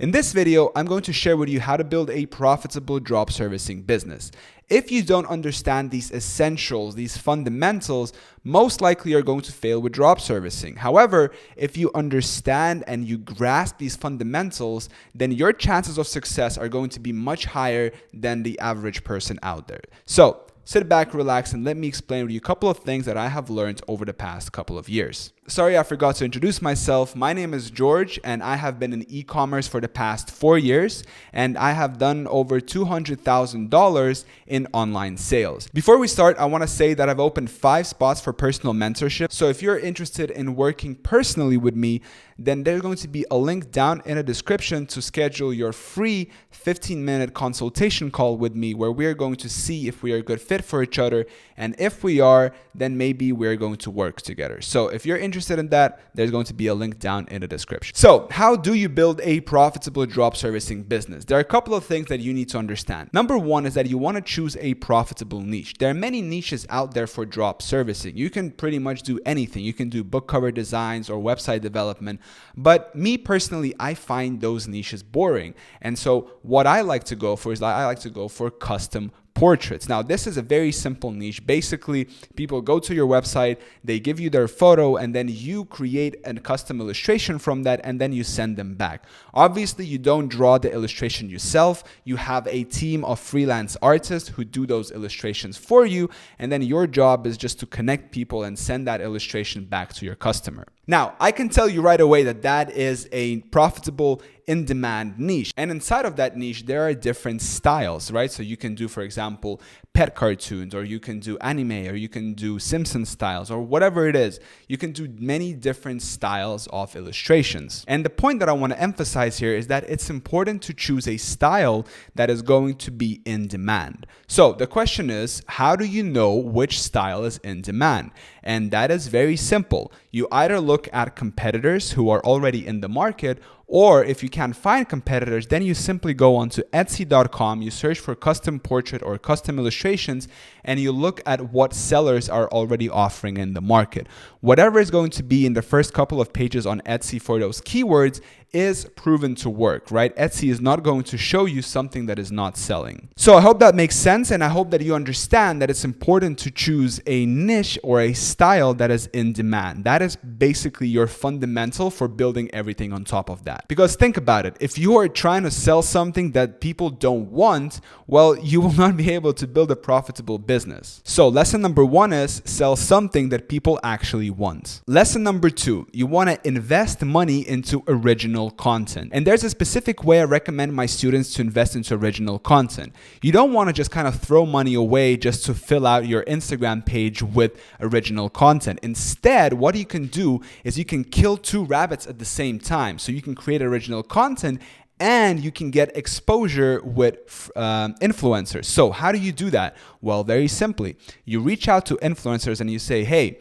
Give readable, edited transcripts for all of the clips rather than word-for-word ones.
In this video, I'm going to share with you how to build a profitable drop servicing business. If you don't understand these essentials, these fundamentals, most likely you're going to fail with drop servicing. However, if you understand and you grasp these fundamentals, then your chances of success are going to be much higher than the average person out there. So, sit back, relax, and let me explain to you a couple of things that I have learned over the past couple of years. Sorry, I forgot to introduce myself. My name is George, and I have been in e-commerce for the past 4 years, and I have done over $200,000 in online sales. Before we start, I want to say that I've opened 5 spots for personal mentorship. So if you're interested in working personally with me, then there's going to be a link down in the description to schedule your free 15-minute consultation call with me, where we're going to see if we are a good fit for each other. And if we are, then maybe we're going to work together. So if you're interested in that, there's going to be a link down in the description. So how do you build a profitable drop servicing business? There are a couple of things that you need to understand. Number one is that you want to choose a profitable niche. There are many niches out there for drop servicing. You can pretty much do anything. You can do book cover designs or website development. But me personally, I find those niches boring. And so what I like to go for is I like to go for custom portraits. Now, this is a very simple niche. Basically, people go to your website, they give you their photo, and then you create a custom illustration from that, and then you send them back. Obviously, you don't draw the illustration yourself. You have a team of freelance artists who do those illustrations for you, and then your job is just to connect people and send that illustration back to your customer. Now, I can tell you right away that that is a profitable in-demand niche. And inside of that niche, there are different styles, right? So you can do, for example, pet cartoons, or you can do anime, or you can do Simpson styles, or whatever it is. You can do many different styles of illustrations. And the point that I want to emphasize here is that it's important to choose a style that is going to be in demand. So the question is, how do you know which style is in demand? And that is very simple. You either look at competitors who are already in the market, or if you can't find competitors, then you simply go onto Etsy.com, you search for custom portrait or custom illustrations, and you look at what sellers are already offering in the market. Whatever is going to be in the first couple of pages on Etsy for those keywords is proven to work, right? Etsy is not going to show you something that is not selling. So I hope that makes sense, and I hope that you understand that it's important to choose a niche or a style that is in demand. That is basically your fundamental for building everything on top of that. Because think about it, if you are trying to sell something that people don't want, well, you will not be able to build a profitable business. So lesson number 1 is sell something that people actually want. Lesson number 2, you want to invest money into original content. And there's a specific way I recommend my students to invest into original content. You don't want to just kind of throw money away just to fill out your Instagram page with original content. Instead, what you can do is you can kill 2 rabbits at the same time. So you can create original content and you can get exposure with influencers. So how do you do that? Well, very simply, you reach out to influencers and you say, hey,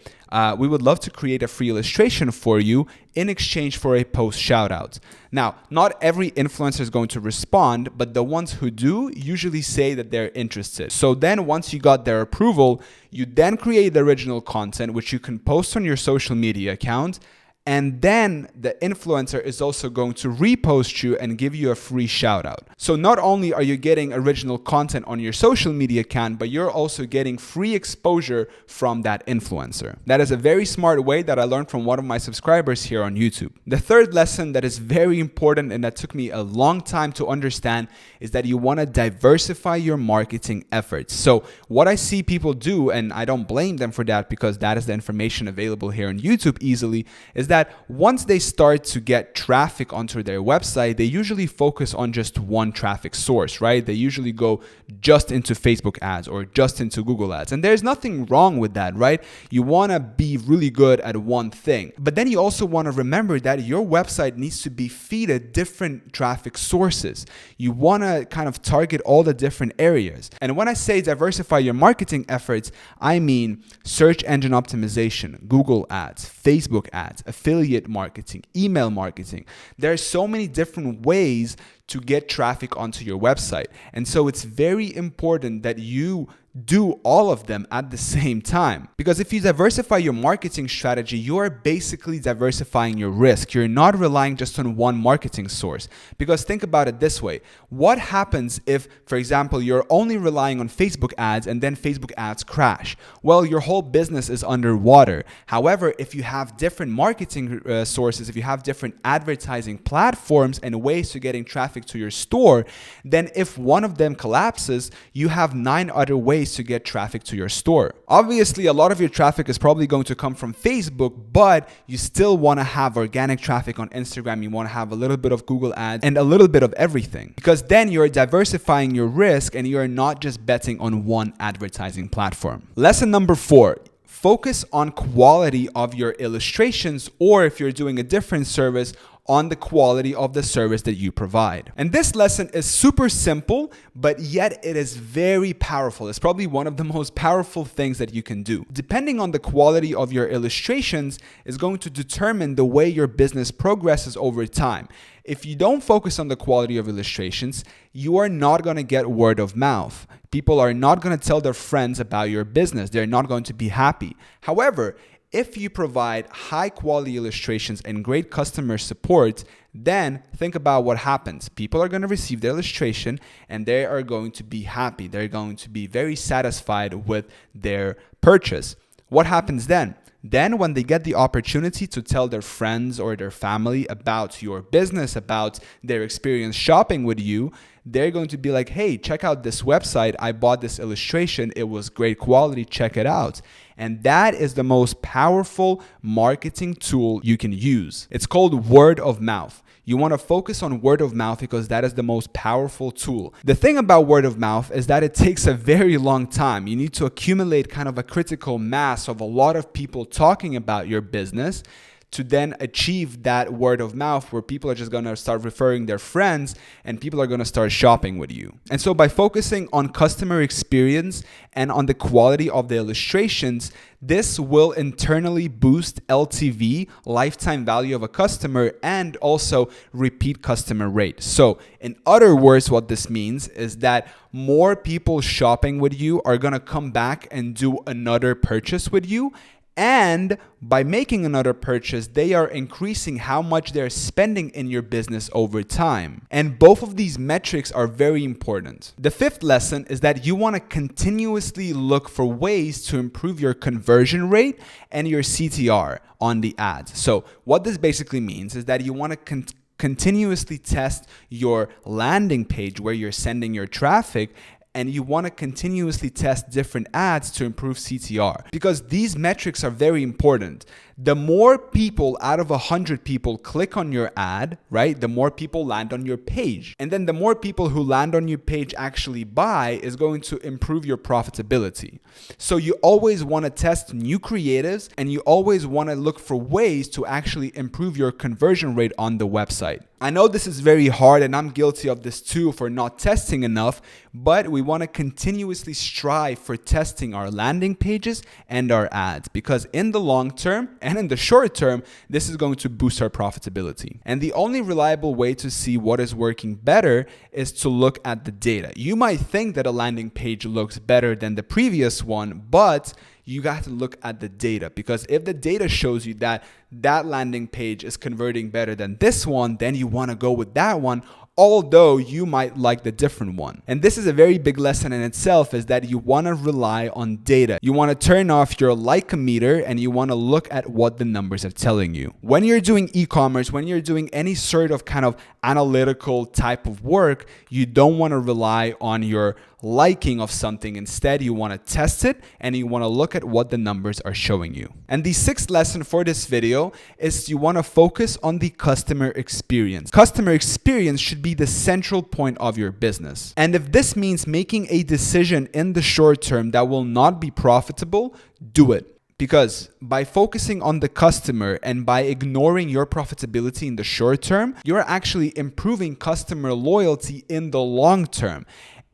we would love to create a free illustration for you in exchange for a post shout out. Now, not every influencer is going to respond, but the ones who do usually say that they're interested. So then once you got their approval, you then create the original content, which you can post on your social media account. And then the influencer is also going to repost you and give you a free shout out. So not only are you getting original content on your social media account, but you're also getting free exposure from that influencer. That is a very smart way that I learned from one of my subscribers here on YouTube. The third lesson that is very important and that took me a long time to understand is that you want to diversify your marketing efforts. So what I see people do, and I don't blame them for that because that is the information available here on YouTube easily, is that once they start to get traffic onto their website, they usually focus on just one traffic source, right? They usually go just into Facebook ads or just into Google ads. And there's nothing wrong with that, right? You want to be really good at one thing. But then you also want to remember that your website needs to be fed different traffic sources. You want to kind of target all the different areas. And when I say diversify your marketing efforts, I mean search engine optimization, Google ads, Facebook ads, affiliate marketing, email marketing. There are so many different ways to get traffic onto your website. And so it's very important that you do all of them at the same time. Because if you diversify your marketing strategy, you are basically diversifying your risk. You're not relying just on one marketing source. Because think about it this way. What happens if, for example, you're only relying on Facebook ads and then Facebook ads crash? Well, your whole business is underwater. However, if you have different marketing sources, if you have different advertising platforms and ways to getting traffic to your store, then if one of them collapses, you have 9 other ways to get traffic to your store. Obviously, a lot of your traffic is probably going to come from Facebook, but you still want to have organic traffic on Instagram. You want to have a little bit of Google ads and a little bit of everything, because then you're diversifying your risk and you're not just betting on one advertising platform. Lesson number 4. Focus on quality of your illustrations, or if you're doing a different service, on the quality of the service that you provide. And this lesson is super simple, but yet it is very powerful. It's probably one of the most powerful things that you can do. Depending on the quality of your illustrations is going to determine the way your business progresses over time. If you don't focus on the quality of illustrations, you are not going to get word of mouth. People are not going to tell their friends about your business. They're not going to be happy. However, if you provide high quality illustrations and great customer support, then think about what happens. People are going to receive the illustration and they are going to be happy. They're going to be very satisfied with their purchase. What happens then? Then when they get the opportunity to tell their friends or their family about your business, about their experience shopping with you, they're going to be like, hey, check out this website. I bought this illustration. It was great quality. Check it out. And that is the most powerful marketing tool you can use. It's called word of mouth. You want to focus on word of mouth because that is the most powerful tool. The thing about word of mouth is that it takes a very long time. You need to accumulate kind of a critical mass of a lot of people talking about your business to then achieve that word of mouth where people are just going to start referring their friends and people are going to start shopping with you. And so by focusing on customer experience and on the quality of the illustrations, this will internally boost LTV, lifetime value of a customer, and also repeat customer rate. So in other words, what this means is that more people shopping with you are going to come back and do another purchase with you. And by making another purchase, they are increasing how much they're spending in your business over time. And both of these metrics are very important. The 5th lesson is that you want to continuously look for ways to improve your conversion rate and your CTR on the ads. So what this basically means is that you want to continuously test your landing page where you're sending your traffic, and you want to continuously test different ads to improve CTR, because these metrics are very important. The more people out of 100 people click on your ad, right, the more people land on your page. And then the more people who land on your page actually buy is going to improve your profitability. So you always want to test new creatives and you always want to look for ways to actually improve your conversion rate on the website. I know this is very hard and I'm guilty of this too for not testing enough, but we want to continuously strive for testing our landing pages and our ads, because in the long term and in the short term, this is going to boost our profitability. And the only reliable way to see what is working better is to look at the data. You might think that a landing page looks better than the previous one, but you got to look at the data, because if the data shows you that that landing page is converting better than this one, then you want to go with that one, although you might like the different one. And this is a very big lesson in itself, is that you want to rely on data. You want to turn off your like-o-meter and you want to look at what the numbers are telling you. When you're doing e-commerce, when you're doing any sort of kind of analytical type of work, you don't want to rely on your liking of something. Instead, you want to test it and you want to look at what the numbers are showing you. And the 6th lesson for this video is you want to focus on the customer experience. Customer experience should be the central point of your business. And if this means making a decision in the short term that will not be profitable, do it. Because by focusing on the customer and by ignoring your profitability in the short term, you're actually improving customer loyalty in the long term.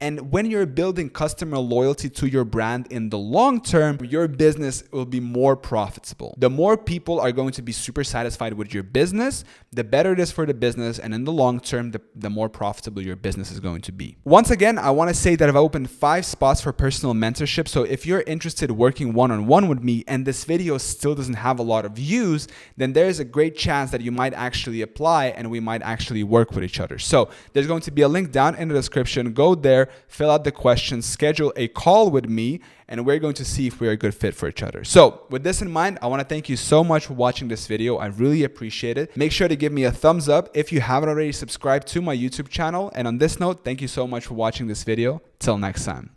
And when you're building customer loyalty to your brand in the long term, your business will be more profitable. The more people are going to be super satisfied with your business, the better it is for the business. And in the long term, the more profitable your business is going to be. Once again, I want to say that I've opened 5 spots for personal mentorship. So if you're interested in working one-on-one with me and this video still doesn't have a lot of views, then there's a great chance that you might actually apply and we might actually work with each other. So there's going to be a link down in the description. Go there, fill out the questions, schedule a call with me, and we're going to see if we're a good fit for each other. So with this in mind, I want to thank you so much for watching this video. I really appreciate it. Make sure to give me a thumbs up if you haven't already subscribed to my YouTube channel. And on this note, thank you so much for watching this video. Till next time.